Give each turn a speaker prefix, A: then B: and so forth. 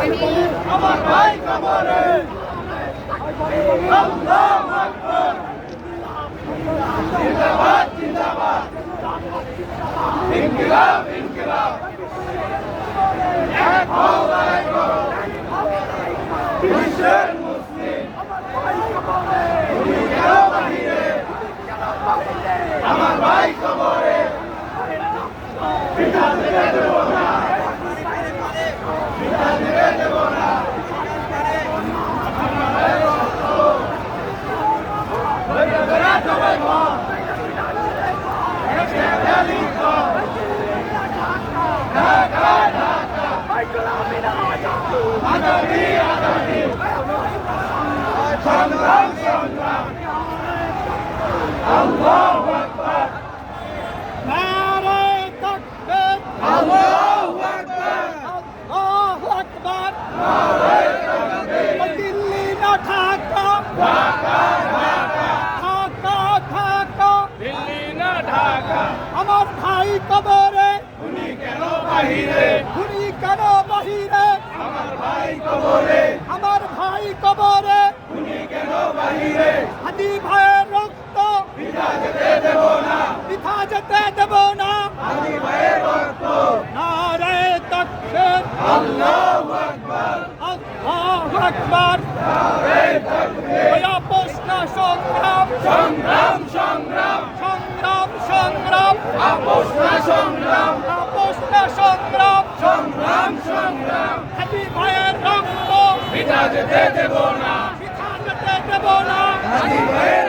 A: আমার ভাই কবরে আল্লাহু আকবার জিন্দাবাদ জিন্দাবাদ ইনকিলাব ইনকিলাব এক হও লড়াই করো বিশ্বের মুসলিম তুমি কেন বাহিরে আমার ভাই কবরে পিতা দিতে দেব না পিতা দিতে দেব না সংগ্রাম সংগ্রাম আল্লাহু আকবার নারে তাকবীর আল্লাহু আকবার আল্লাহু আকবার নারে তাকবীর দিল্লি না ঢাকা ঢাকা ঢাকা ঢাকা ঢাকা দিল্লি না ঢাকা আমার ভাই কবরে উনি কেন বাহিরে উনি কেন বাহিরে আমার ভাই কবরে আমার ভাই কবরে উনি কেন বাহিরে হাদি ভাইয়ের রক্ত পিতা যেতে দেব না পিতা যেতে দেব না হাদি ভাইয়ের রক্ত নারে তাকবীর আল্লাহু আকবার আল্লাহু আকবার নারে তাকবীর আপোষ না সংগ্রাম সংগ্রাম সংগ্রাম সংগ্রাম সংগ্রাম আপোষ না সংগ্রাম আপোষ না সংগ্রাম সংগ্রাম সংগ্রাম হাদি ভাইয়ের রক্ত পিতা যেতে দেব না পিতা যেতে দেব না হাদি ভাইয়ের